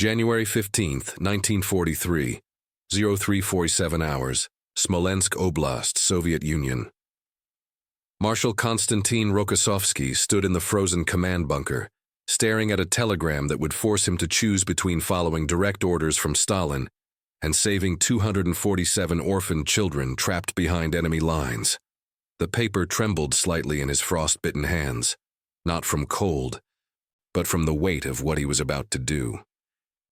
January 15th, 1943, 0347 hours, Smolensk Oblast, Soviet Union. Marshal Konstantin Rokossovsky stood in the frozen command bunker, staring at a telegram that would force him to choose between following direct orders from Stalin and saving 247 orphaned children trapped behind enemy lines. The paper trembled slightly in his frost-bitten hands, not from cold, but from the weight of what he was about to do.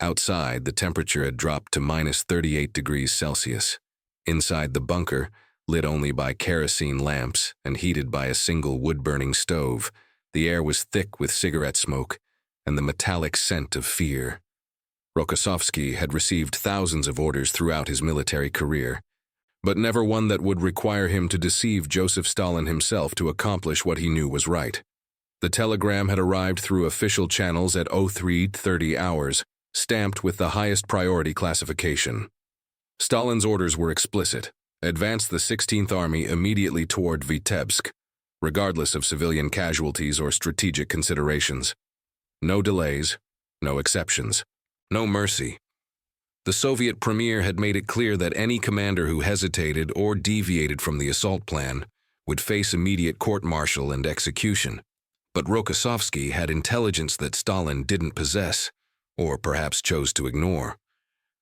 Outside, the temperature had dropped to minus 38 degrees Celsius. Inside the bunker, lit only by kerosene lamps and heated by a single wood-burning stove, the air was thick with cigarette smoke and the metallic scent of fear. Rokossovsky had received thousands of orders throughout his military career, but never one that would require him to deceive Joseph Stalin himself to accomplish what he knew was right. The telegram had arrived through official channels at 03:30 hours, stamped with the highest priority classification. Stalin's orders were explicit: advance the 16th Army immediately toward Vitebsk, regardless of civilian casualties or strategic considerations. No delays, no exceptions, no mercy. The Soviet premier had made it clear that any commander who hesitated or deviated from the assault plan would face immediate court-martial and execution. But Rokossovsky had intelligence that Stalin didn't possess, or perhaps chose to ignore.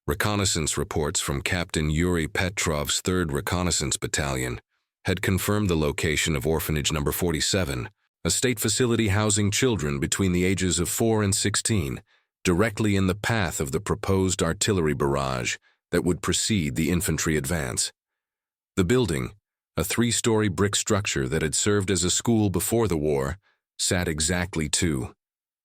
Reconnaissance reports from Captain Yuri Petrov's 3rd Reconnaissance Battalion had confirmed the location of Orphanage No. 47, a state facility housing children between the ages of 4 and 16, directly in the path of the proposed artillery barrage that would precede the infantry advance. The building, a 3-story brick structure that had served as a school before the war, sat exactly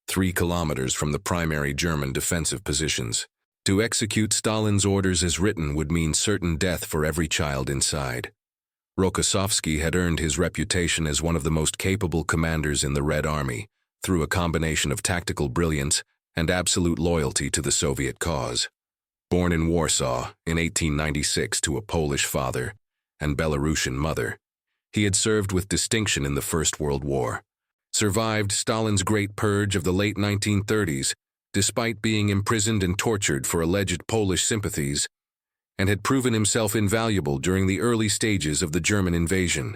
3 kilometers from the primary German defensive positions. To execute Stalin's orders as written would mean certain death for every child inside. Rokossovsky had earned his reputation as one of the most capable commanders in the Red Army through a combination of tactical brilliance and absolute loyalty to the Soviet cause. Born in Warsaw in 1896 to a Polish father and Belarusian mother, he had served with distinction in the First World War, survived Stalin's Great Purge of the late 1930s, despite being imprisoned and tortured for alleged Polish sympathies, and had proven himself invaluable during the early stages of the German invasion.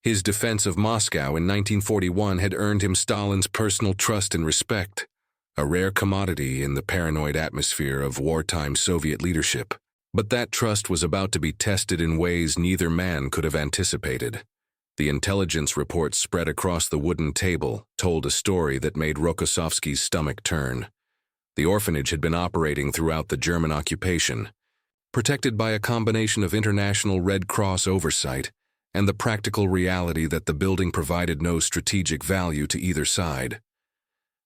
His defense of Moscow in 1941 had earned him Stalin's personal trust and respect, a rare commodity in the paranoid atmosphere of wartime Soviet leadership. But that trust was about to be tested in ways neither man could have anticipated. The intelligence reports spread across the wooden table told a story that made Rokossovsky's stomach turn. The orphanage had been operating throughout the German occupation, protected by a combination of International Red Cross oversight and the practical reality that the building provided no strategic value to either side.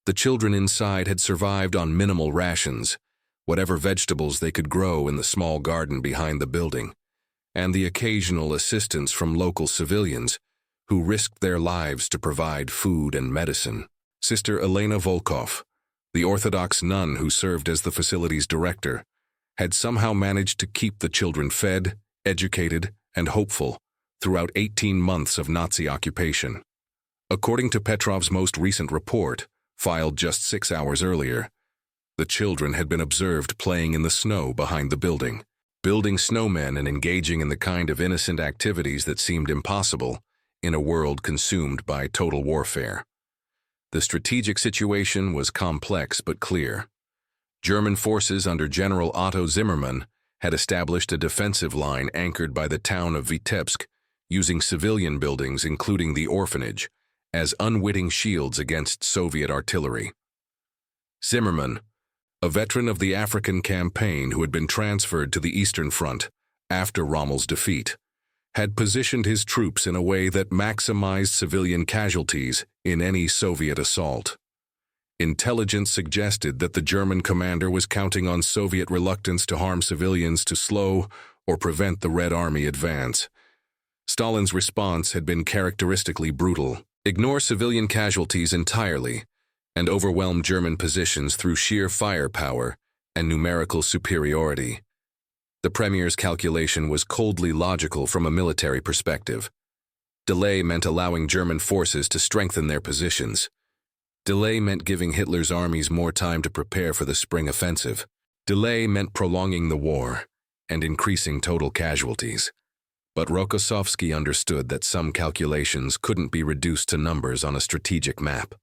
The children inside had survived on minimal rations, whatever vegetables they could grow in the small garden behind the building, and the occasional assistance from local civilians who risked their lives to provide food and medicine. Sister Elena Volkov, the Orthodox nun who served as the facility's director, had somehow managed to keep the children fed, educated, and hopeful throughout 18 months of Nazi occupation. According to Petrov's most recent report, filed just 6 hours earlier, the children had been observed playing in the snow behind the building, building snowmen and engaging in the kind of innocent activities that seemed impossible in a world consumed by total warfare. The strategic situation was complex but clear. German forces under General Otto Zimmermann had established a defensive line anchored by the town of Vitebsk, using civilian buildings, including the orphanage, as unwitting shields against Soviet artillery. Zimmermann, a veteran of the African campaign who had been transferred to the Eastern Front after Rommel's defeat, had positioned his troops in a way that maximized civilian casualties in any Soviet assault. Intelligence suggested that the German commander was counting on Soviet reluctance to harm civilians to slow or prevent the Red Army advance. Stalin's response had been characteristically brutal: ignore civilian casualties entirely and overwhelm German positions through sheer firepower and numerical superiority. The premier's calculation was coldly logical from a military perspective. Delay meant allowing German forces to strengthen their positions. Delay meant giving Hitler's armies more time to prepare for the spring offensive. Delay meant prolonging the war and increasing total casualties. But Rokossovsky understood that some calculations couldn't be reduced to numbers on a strategic map.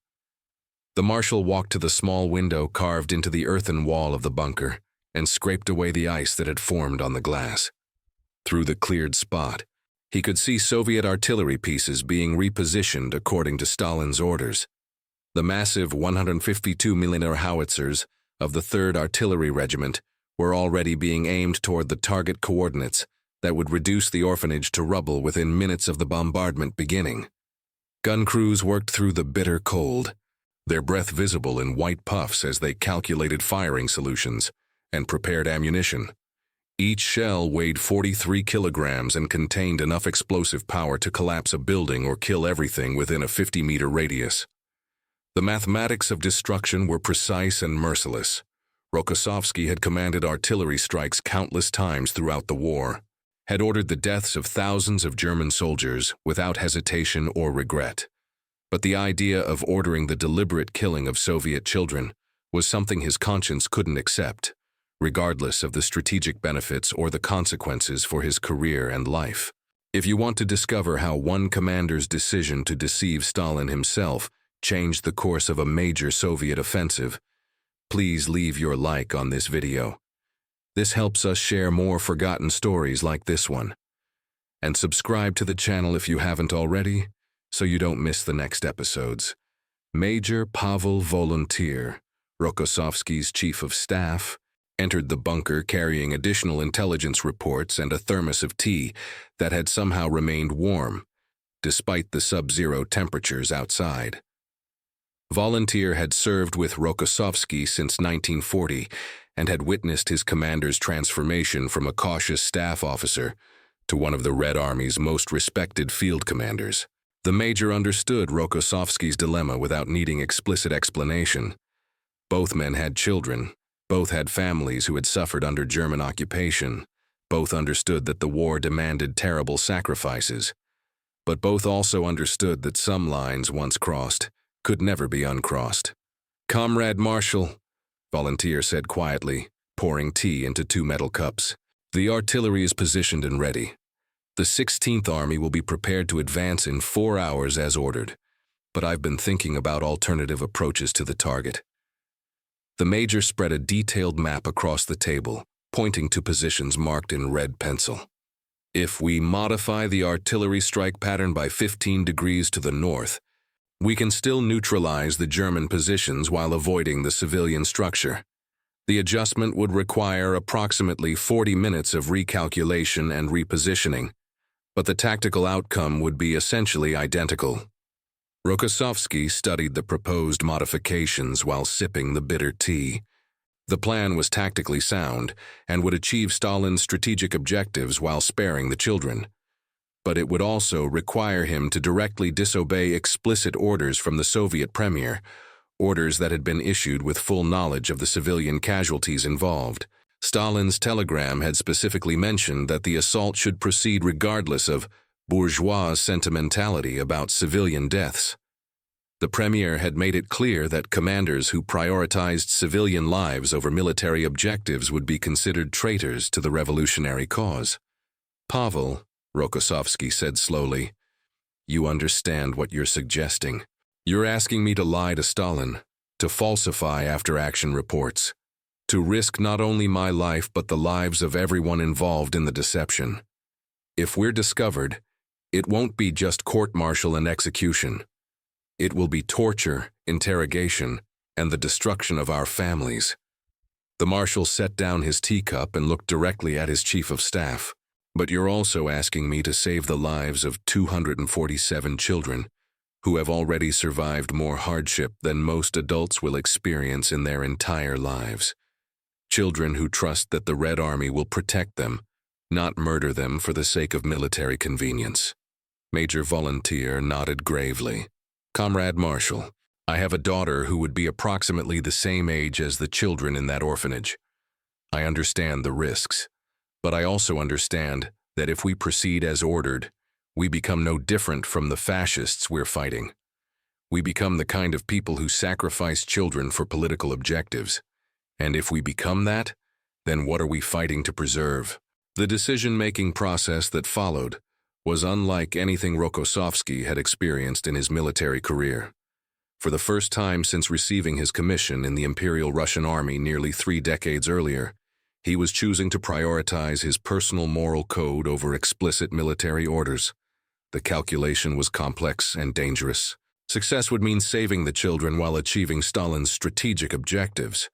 The Marshal walked to the small window carved into the earthen wall of the bunker and scraped away the ice that had formed on the glass. Through the cleared spot, he could see Soviet artillery pieces being repositioned according to Stalin's orders. The massive 152mm howitzers of the 3rd Artillery Regiment were already being aimed toward the target coordinates that would reduce the orphanage to rubble within minutes of the bombardment beginning. Gun crews worked through the bitter cold, their breath visible in white puffs as they calculated firing solutions and prepared ammunition. Each shell weighed 43 kilograms and contained enough explosive power to collapse a building or kill everything within a 50-meter radius. The mathematics of destruction were precise and merciless. Rokossovsky had commanded artillery strikes countless times throughout the war, had ordered the deaths of thousands of German soldiers without hesitation or regret. But the idea of ordering the deliberate killing of Soviet children was something his conscience couldn't accept, regardless of the strategic benefits or the consequences for his career and life. If you want to discover how one commander's decision to deceive Stalin himself changed the course of a major Soviet offensive, please leave your like on this video. This helps us share more forgotten stories like this one. And subscribe to the channel if you haven't already, so you don't miss the next episodes. Major Pavel Volunteer, Rokossovsky's chief of staff, entered the bunker carrying additional intelligence reports and a thermos of tea that had somehow remained warm, despite the sub-zero temperatures outside. Volunteer had served with Rokossovsky since 1940 and had witnessed his commander's transformation from a cautious staff officer to one of the Red Army's most respected field commanders. The major understood Rokossovsky's dilemma without needing explicit explanation. Both men had children, both had families who had suffered under German occupation, both understood that the war demanded terrible sacrifices, but both also understood that some lines once crossed could never be uncrossed. "Comrade Marshal," Volunteer said quietly, pouring tea into 2 metal cups, "the artillery is positioned and ready. The 16th Army will be prepared to advance in 4 hours as ordered, but I've been thinking about alternative approaches to the target." The major spread a detailed map across the table, pointing to positions marked in red pencil. "If we modify the artillery strike pattern by 15 degrees to the north, we can still neutralize the German positions while avoiding the civilian structure. The adjustment would require approximately 40 minutes of recalculation and repositioning, but the tactical outcome would be essentially identical." Rokossovsky studied the proposed modifications while sipping the bitter tea. The plan was tactically sound and would achieve Stalin's strategic objectives while sparing the children. But it would also require him to directly disobey explicit orders from the Soviet premier, orders that had been issued with full knowledge of the civilian casualties involved. Stalin's telegram had specifically mentioned that the assault should proceed regardless of bourgeois sentimentality about civilian deaths. The premier had made it clear that commanders who prioritized civilian lives over military objectives would be considered traitors to the revolutionary cause. "Pavel," Rokossovsky said slowly, "you understand what you're suggesting. You're asking me to lie to Stalin, to falsify after-action reports, to risk not only my life but the lives of everyone involved in the deception. If we're discovered, it won't be just court-martial and execution. It will be torture, interrogation, and the destruction of our families." The marshal set down his teacup and looked directly at his chief of staff. "But you're also asking me to save the lives of 247 children who have already survived more hardship than most adults will experience in their entire lives. Children who trust that the Red Army will protect them, not murder them for the sake of military convenience." Major Volunteer nodded gravely. "Comrade Marshal, I have a daughter who would be approximately the same age as the children in that orphanage. I understand the risks, but I also understand that if we proceed as ordered, we become no different from the fascists we're fighting. We become the kind of people who sacrifice children for political objectives. And if we become that, then what are we fighting to preserve? The decision-making process that followed was unlike anything Rokossovsky had experienced in his military career. For the first time since receiving his commission in the Imperial Russian Army nearly 3 decades earlier, he was choosing to prioritize his personal moral code over explicit military orders. The calculation was complex and dangerous. Success would mean saving the children while achieving Stalin's strategic objectives.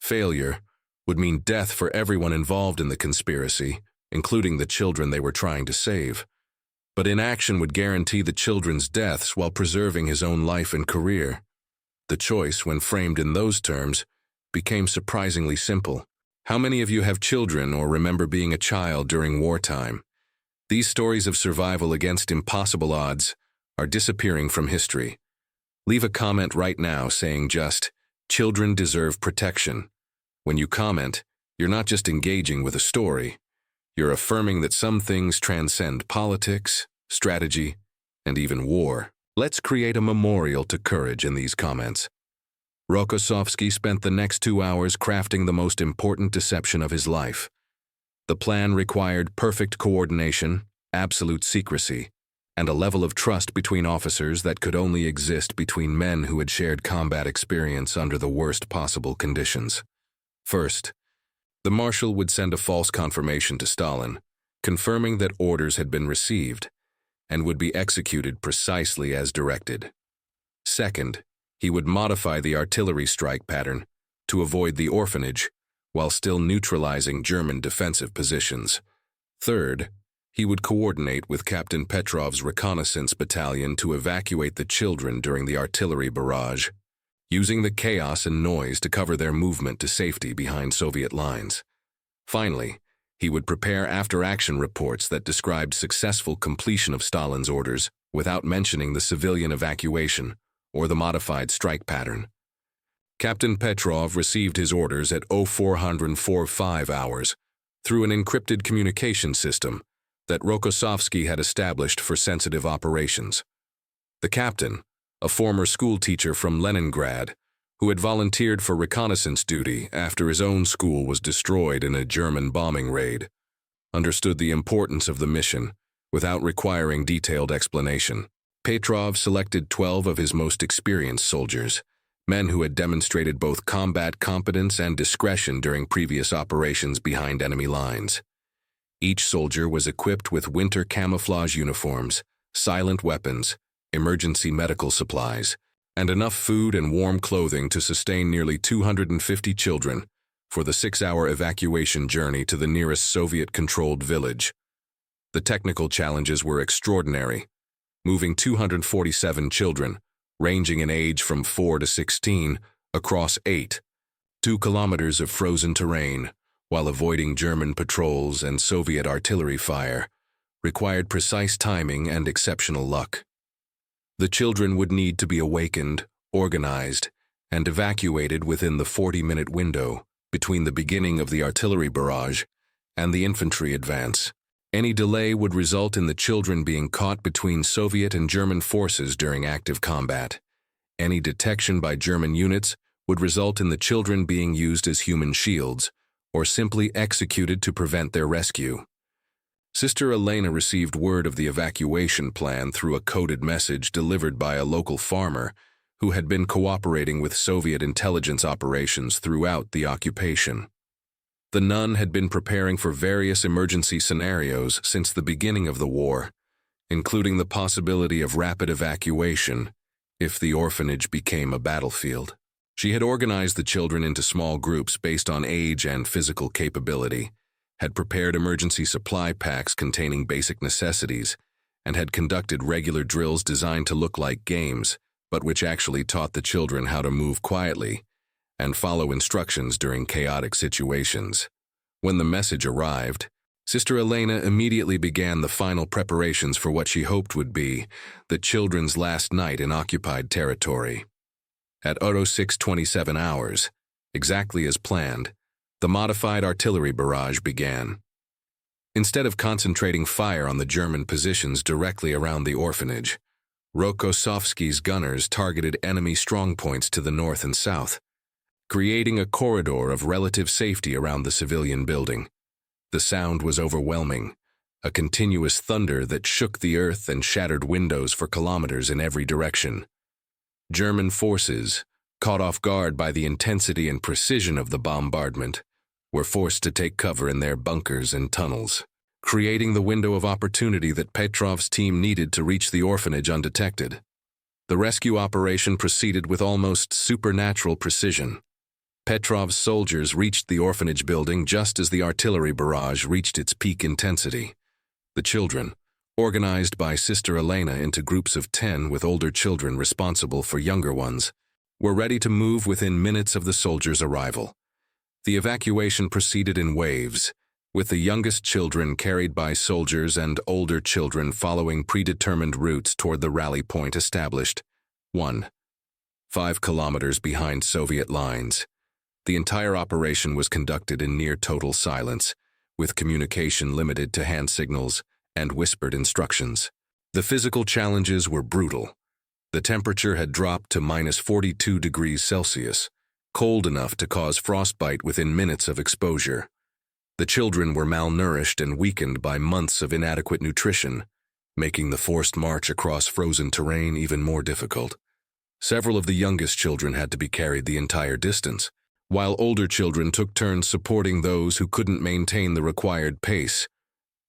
Failure would mean death for everyone involved in the conspiracy, including the children they were trying to save. But inaction would guarantee the children's deaths while preserving his own life and career. The choice, when framed in those terms, became surprisingly simple. How many of you have children or remember being a child during wartime? These stories of survival against impossible odds are disappearing from history. Leave a comment right now saying just, "Children deserve protection." When you comment, you're not just engaging with a story. You're affirming that some things transcend politics, strategy, and even war. Let's create a memorial to courage in these comments. Rokossovsky spent the next 2 hours crafting the most important deception of his life. The plan required perfect coordination, absolute secrecy, and a level of trust between officers that could only exist between men who had shared combat experience under the worst possible conditions. First, the marshal would send a false confirmation to Stalin, confirming that orders had been received and would be executed precisely as directed. Second, he would modify the artillery strike pattern to avoid the orphanage while still neutralizing German defensive positions. Third, he would coordinate with Captain Petrov's reconnaissance battalion to evacuate the children during the artillery barrage, using the chaos and noise to cover their movement to safety behind Soviet lines. Finally, he would prepare after-action reports that described successful completion of Stalin's orders without mentioning the civilian evacuation or the modified strike pattern. Captain Petrov received his orders at 0445 hours through an encrypted communication system that Rokossovsky had established for sensitive operations. The captain, a former schoolteacher from Leningrad, who had volunteered for reconnaissance duty after his own school was destroyed in a German bombing raid, understood the importance of the mission without requiring detailed explanation. Petrov selected 12 of his most experienced soldiers, men who had demonstrated both combat competence and discretion during previous operations behind enemy lines. Each soldier was equipped with winter camouflage uniforms, silent weapons, emergency medical supplies, and enough food and warm clothing to sustain nearly 250 children for the 6-hour evacuation journey to the nearest Soviet-controlled village. The technical challenges were extraordinary, moving 247 children, ranging in age from 4 to 16, across 2 kilometers of frozen terrain, while avoiding German patrols and Soviet artillery fire, required precise timing and exceptional luck. The children would need to be awakened, organized, and evacuated within the 40-minute window between the beginning of the artillery barrage and the infantry advance. Any delay would result in the children being caught between Soviet and German forces during active combat. Any detection by German units would result in the children being used as human shields or simply executed to prevent their rescue. Sister Elena received word of the evacuation plan through a coded message delivered by a local farmer who had been cooperating with Soviet intelligence operations throughout the occupation. The nun had been preparing for various emergency scenarios since the beginning of the war, including the possibility of rapid evacuation if the orphanage became a battlefield. She had organized the children into small groups based on age and physical capability, had prepared emergency supply packs containing basic necessities, and had conducted regular drills designed to look like games, but which actually taught the children how to move quietly and follow instructions during chaotic situations. When the message arrived, Sister Elena immediately began the final preparations for what she hoped would be the children's last night in occupied territory. At 0627 hours, exactly as planned, the modified artillery barrage began. Instead of concentrating fire on the German positions directly around the orphanage, Rokossovsky's gunners targeted enemy strongpoints to the north and south, creating a corridor of relative safety around the civilian building. The sound was overwhelming, a continuous thunder that shook the earth and shattered windows for kilometers in every direction. German forces, caught off guard by the intensity and precision of the bombardment, were forced to take cover in their bunkers and tunnels, creating the window of opportunity that Petrov's team needed to reach the orphanage undetected. The rescue operation proceeded with almost supernatural precision. Petrov's soldiers reached the orphanage building just as the artillery barrage reached its peak intensity. The children, organized by Sister Elena into groups of 10 with older children responsible for younger ones, were ready to move within minutes of the soldiers' arrival. The evacuation proceeded in waves, with the youngest children carried by soldiers and older children following predetermined routes toward the rally point established. 5 kilometers behind Soviet lines. The entire operation was conducted in near total silence, with communication limited to hand signals and whispered instructions. The physical challenges were brutal. The temperature had dropped to -42 degrees Celsius, cold enough to cause frostbite within minutes of exposure. The children were malnourished and weakened by months of inadequate nutrition, making the forced march across frozen terrain even more difficult. Several of the youngest children had to be carried the entire distance, while older children took turns supporting those who couldn't maintain the required pace.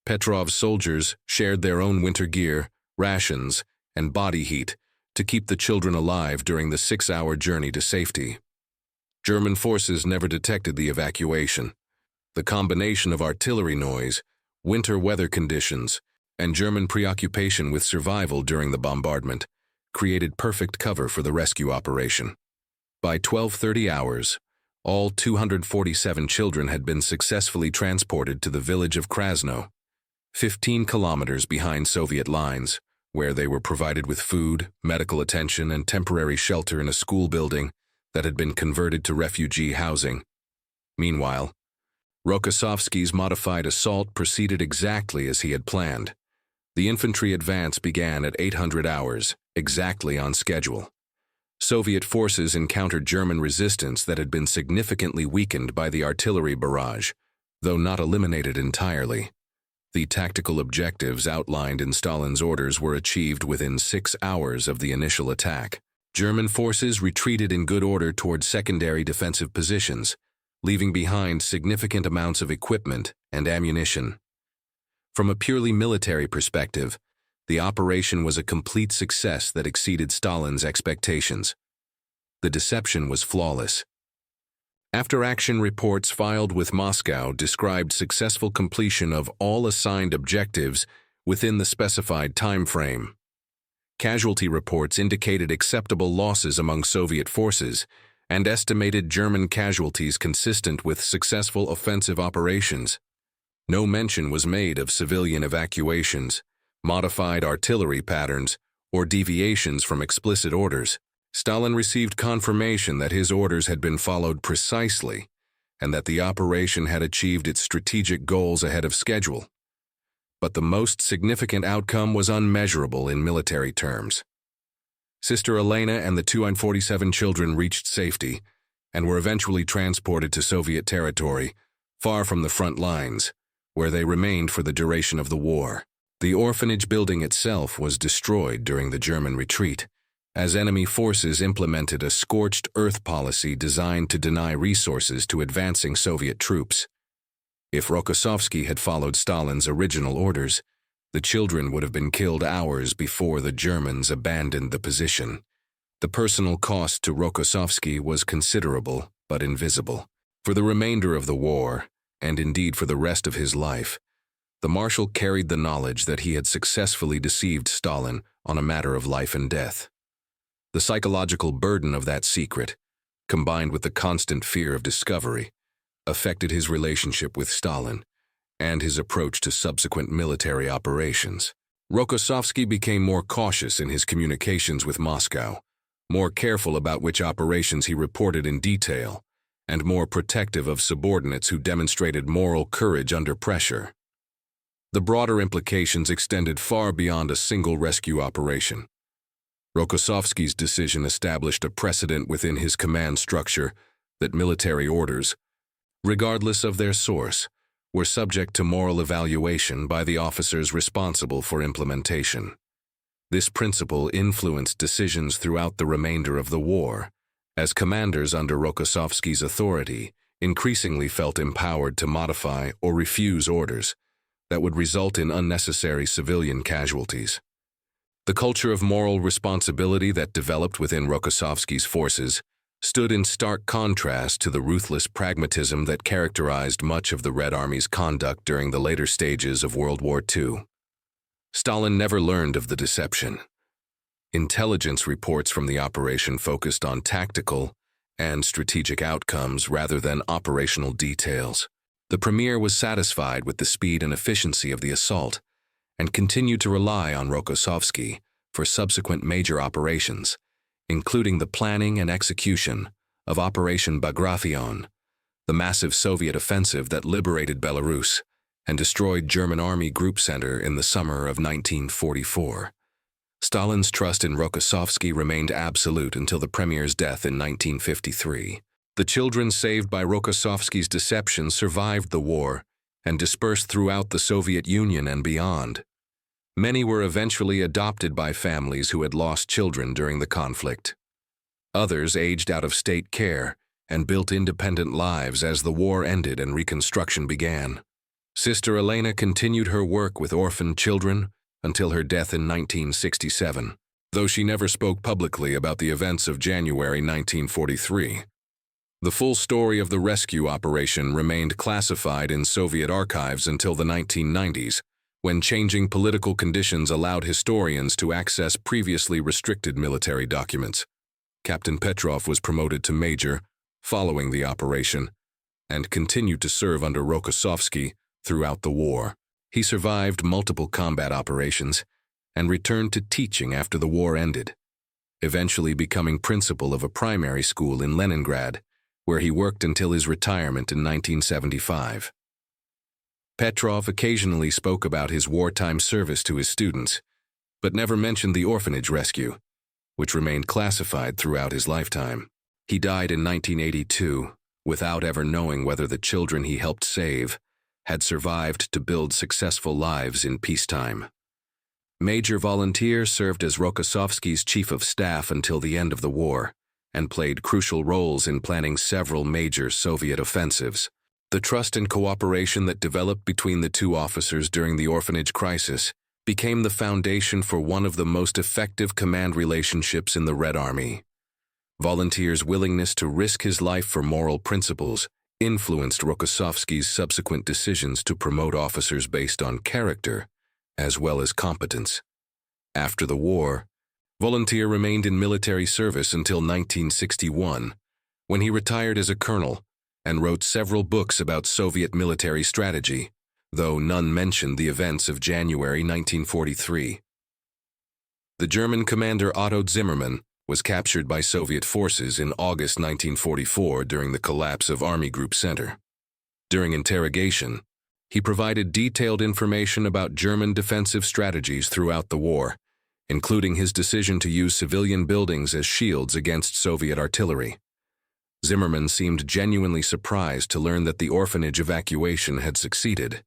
Petrov's soldiers shared their own winter gear, rations, and body heat to keep the children alive during the 6-hour journey to safety. German forces never detected the evacuation. The combination of artillery noise, winter weather conditions, and German preoccupation with survival during the bombardment created perfect cover for the rescue operation. By 12:30 hours, all 247 children had been successfully transported to the village of Krasno, 15 kilometers behind Soviet lines, where they were provided with food, medical attention, and temporary shelter in a school building that had been converted to refugee housing. Meanwhile, Rokossovsky's modified assault proceeded exactly as he had planned. The infantry advance began at 800 hours, exactly on schedule. Soviet forces encountered German resistance that had been significantly weakened by the artillery barrage, though not eliminated entirely. The tactical objectives outlined in Stalin's orders were achieved within 6 hours of the initial attack. German forces retreated in good order toward secondary defensive positions, leaving behind significant amounts of equipment and ammunition. From a purely military perspective, the operation was a complete success that exceeded Stalin's expectations. The deception was flawless. After-action reports filed with Moscow described successful completion of all assigned objectives within the specified time frame. Casualty reports indicated acceptable losses among Soviet forces and estimated German casualties consistent with successful offensive operations. No mention was made of civilian evacuations, modified artillery patterns, or deviations from explicit orders. Stalin received confirmation that his orders had been followed precisely and that the operation had achieved its strategic goals ahead of schedule. But the most significant outcome was unmeasurable in military terms. Sister Elena and the 247 children reached safety and were eventually transported to Soviet territory, far from the front lines, where they remained for the duration of the war. The orphanage building itself was destroyed during the German retreat, as enemy forces implemented a scorched earth policy designed to deny resources to advancing Soviet troops. If Rokossovsky had followed Stalin's original orders, the children would have been killed hours before the Germans abandoned the position. The personal cost to Rokossovsky was considerable but invisible. For the remainder of the war, and indeed for the rest of his life, the Marshal carried the knowledge that he had successfully deceived Stalin on a matter of life and death. The psychological burden of that secret, combined with the constant fear of discovery, affected his relationship with Stalin and his approach to subsequent military operations. Rokossovsky became more cautious in his communications with Moscow, more careful about which operations he reported in detail, and more protective of subordinates who demonstrated moral courage under pressure. The broader implications extended far beyond a single rescue operation. Rokossovsky's decision established a precedent within his command structure that military orders, regardless of their source, were subject to moral evaluation by the officers responsible for implementation. This principle influenced decisions throughout the remainder of the war, as commanders under Rokossovsky's authority increasingly felt empowered to modify or refuse orders that would result in unnecessary civilian casualties. The culture of moral responsibility that developed within Rokossovsky's forces stood in stark contrast to the ruthless pragmatism that characterized much of the Red Army's conduct during the later stages of World War II. Stalin never learned of the deception. Intelligence reports from the operation focused on tactical and strategic outcomes rather than operational details. The Premier was satisfied with the speed and efficiency of the assault and continued to rely on Rokossovsky for subsequent major operations, including the planning and execution of Operation Bagration, the massive Soviet offensive that liberated Belarus and destroyed German Army Group Center in the summer of 1944. Stalin's trust in Rokossovsky remained absolute until the Premier's death in 1953. The children saved by Rokossovsky's deception survived the war and dispersed throughout the Soviet Union and beyond. Many were eventually adopted by families who had lost children during the conflict. Others aged out of state care and built independent lives as the war ended and reconstruction began. Sister Elena continued her work with orphaned children until her death in 1967, though she never spoke publicly about the events of January 1943. The full story of the rescue operation remained classified in Soviet archives until the 1990s, when changing political conditions allowed historians to access previously restricted military documents. Captain Petrov was promoted to major following the operation and continued to serve under Rokossovsky throughout the war. He survived multiple combat operations and returned to teaching after the war ended, eventually becoming principal of a primary school in Leningrad, where he worked until his retirement in 1975. Petrov occasionally spoke about his wartime service to his students, but never mentioned the orphanage rescue, which remained classified throughout his lifetime. He died in 1982 without ever knowing whether the children he helped save had survived to build successful lives in peacetime. Major Volunteer served as Rokossovsky's chief of staff until the end of the war, and played crucial roles in planning several major Soviet offensives. The trust and cooperation that developed between the two officers during the orphanage crisis became the foundation for one of the most effective command relationships in the Red Army. Volunteer's willingness to risk his life for moral principles influenced Rokossovsky's subsequent decisions to promote officers based on character as well as competence. After the war, Volunteer remained in military service until 1961, when he retired as a colonel and wrote several books about Soviet military strategy, though none mentioned the events of January 1943. The German commander Otto Zimmermann was captured by Soviet forces in August 1944 during the collapse of Army Group Center. During interrogation, he provided detailed information about German defensive strategies throughout the war, including his decision to use civilian buildings as shields against Soviet artillery. Zimmermann seemed genuinely surprised to learn that the orphanage evacuation had succeeded,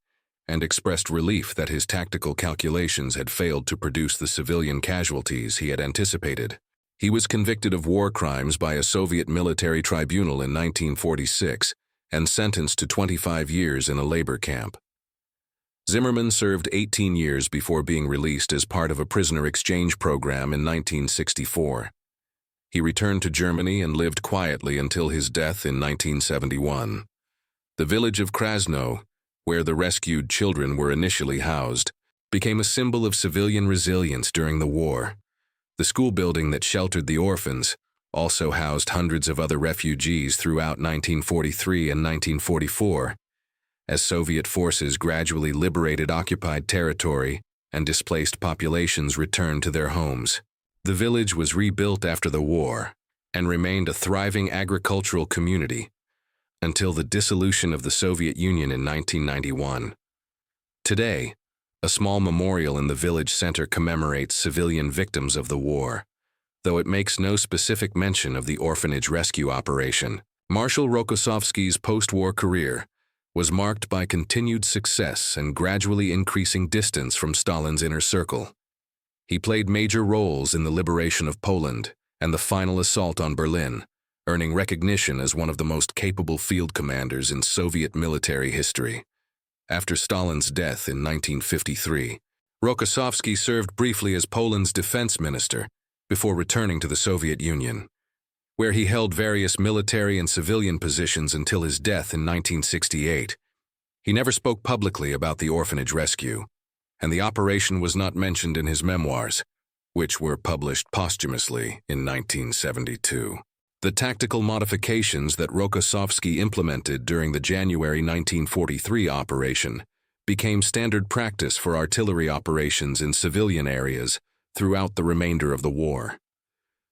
and expressed relief that his tactical calculations had failed to produce the civilian casualties he had anticipated. He was convicted of war crimes by a Soviet military tribunal in 1946 and sentenced to 25 years in a labor camp. Zimmermann served 18 years before being released as part of a prisoner exchange program in 1964. He returned to Germany and lived quietly until his death in 1971. The village of Krasno, where the rescued children were initially housed, became a symbol of civilian resilience during the war. The school building that sheltered the orphans also housed hundreds of other refugees throughout 1943 and 1944, as Soviet forces gradually liberated occupied territory and displaced populations returned to their homes. The village was rebuilt after the war and remained a thriving agricultural community until the dissolution of the Soviet Union in 1991. Today, a small memorial in the village center commemorates civilian victims of the war, though it makes no specific mention of the orphanage rescue operation. Marshal Rokossovsky's post-war career was marked by continued success and gradually increasing distance from Stalin's inner circle. He played major roles in the liberation of Poland and the final assault on Berlin, earning recognition as one of the most capable field commanders in Soviet military history. After Stalin's death in 1953, Rokossovsky served briefly as Poland's defense minister before returning to the Soviet Union, where he held various military and civilian positions until his death in 1968. He never spoke publicly about the orphanage rescue, and the operation was not mentioned in his memoirs, which were published posthumously in 1972. The tactical modifications that Rokossovsky implemented during the January 1943 operation became standard practice for artillery operations in civilian areas throughout the remainder of the war.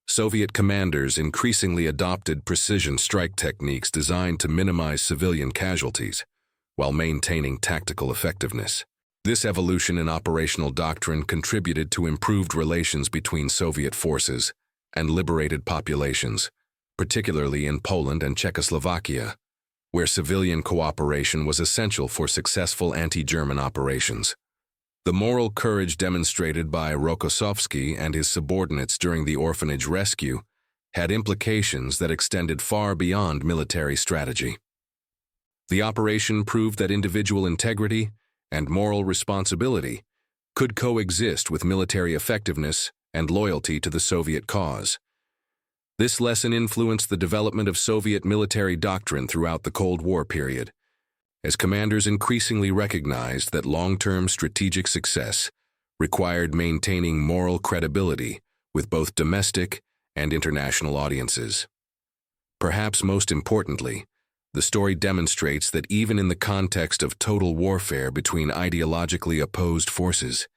Soviet commanders increasingly adopted precision strike techniques designed to minimize civilian casualties while maintaining tactical effectiveness. This evolution in operational doctrine contributed to improved relations between Soviet forces and liberated populations, particularly in Poland and Czechoslovakia, where civilian cooperation was essential for successful anti-German operations. The moral courage demonstrated by Rokossovsky and his subordinates during the orphanage rescue had implications that extended far beyond military strategy. The operation proved that individual integrity and moral responsibility could coexist with military effectiveness and loyalty to the Soviet cause. This lesson influenced the development of Soviet military doctrine throughout the Cold War period, as commanders increasingly recognized that long-term strategic success required maintaining moral credibility with both domestic and international audiences. Perhaps most importantly, the story demonstrates that even in the context of total warfare between ideologically opposed forces,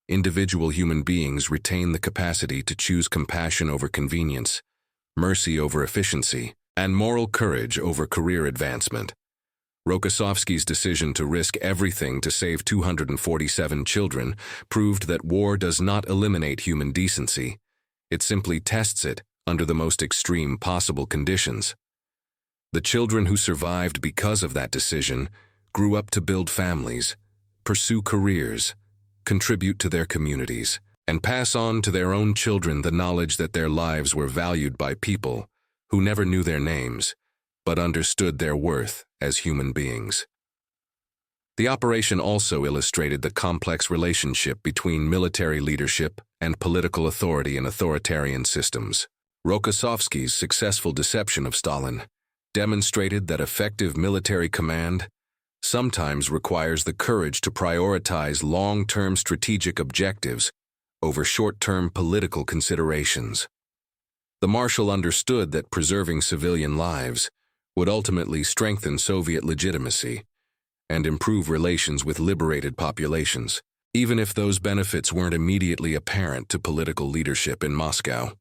individual human beings retain the capacity to choose compassion over convenience, mercy over efficiency, and moral courage over career advancement. Rokossovsky's decision to risk everything to save 247 children proved that war does not eliminate human decency. It simply tests it under the most extreme possible conditions. The children who survived because of that decision grew up to build families, pursue careers, contribute to their communities, and pass on to their own children the knowledge that their lives were valued by people who never knew their names, but understood their worth as human beings. The operation also illustrated the complex relationship between military leadership and political authority in authoritarian systems. Rokossovsky's successful deception of Stalin demonstrated that effective military command sometimes requires the courage to prioritize long-term strategic objectives over short-term political considerations. The Marshal understood that preserving civilian lives would ultimately strengthen Soviet legitimacy and improve relations with liberated populations, even if those benefits weren't immediately apparent to political leadership in Moscow.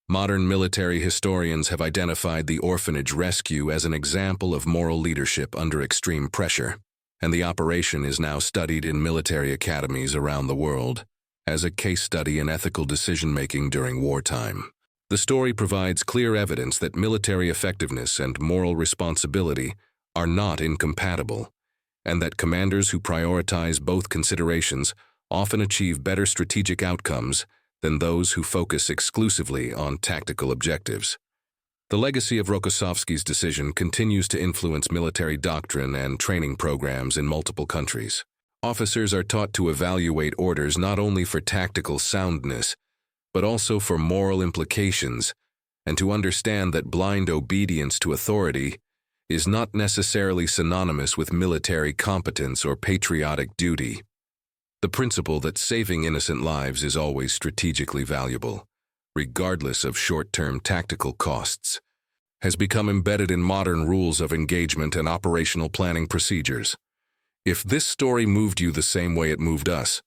Modern military historians have identified the orphanage rescue as an example of moral leadership under extreme pressure, and the operation is now studied in military academies around the world as a case study in ethical decision-making during wartime. The story provides clear evidence that military effectiveness and moral responsibility are not incompatible, and that commanders who prioritize both considerations often achieve better strategic outcomes than those who focus exclusively on tactical objectives. The legacy of Rokossovsky's decision continues to influence military doctrine and training programs in multiple countries. Officers are taught to evaluate orders not only for tactical soundness, but also for moral implications, and to understand that blind obedience to authority is not necessarily synonymous with military competence or patriotic duty. The principle that saving innocent lives is always strategically valuable, regardless of short-term tactical costs, has become embedded in modern rules of engagement and operational planning procedures. If this story moved you the same way it moved us,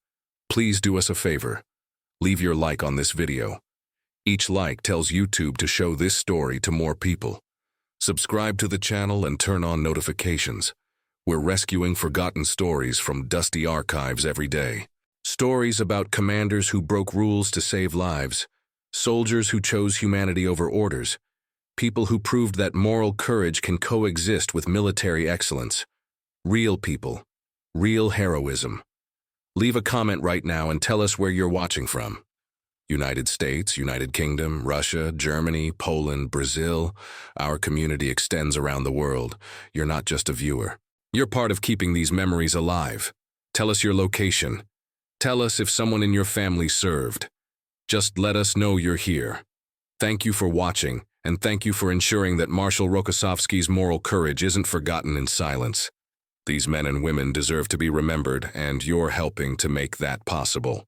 please do us a favor. Leave your like on this video. Each like tells YouTube to show this story to more people. Subscribe to the channel and turn on notifications. We're rescuing forgotten stories from dusty archives every day. Stories about commanders who broke rules to save lives, Soldiers who chose humanity over orders. People who proved that moral courage can coexist with military excellence. Real people. Real heroism. Leave a comment right now and tell us where you're watching from. United States, United Kingdom, Russia, Germany, Poland, Brazil. Our community extends around the world. You're not just a viewer. You're part of keeping these memories alive. Tell us your location. Tell us if someone in your family served. Just let us know you're here. Thank you for watching, and thank you for ensuring that Marshal Rokossovsky's moral courage isn't forgotten in silence. These men and women deserve to be remembered, and you're helping to make that possible.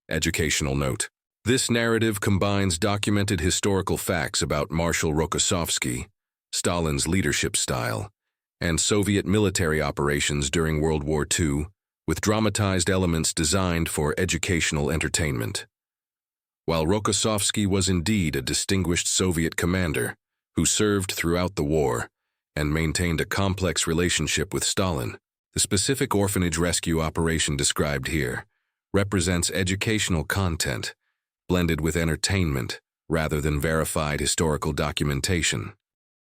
Educational note. This narrative combines documented historical facts about Marshal Rokossovsky, Stalin's leadership style, and Soviet military operations during World War II, with dramatized elements designed for educational entertainment. While Rokossovsky was indeed a distinguished Soviet commander who served throughout the war and maintained a complex relationship with Stalin, the specific orphanage rescue operation described here represents educational content blended with entertainment rather than verified historical documentation.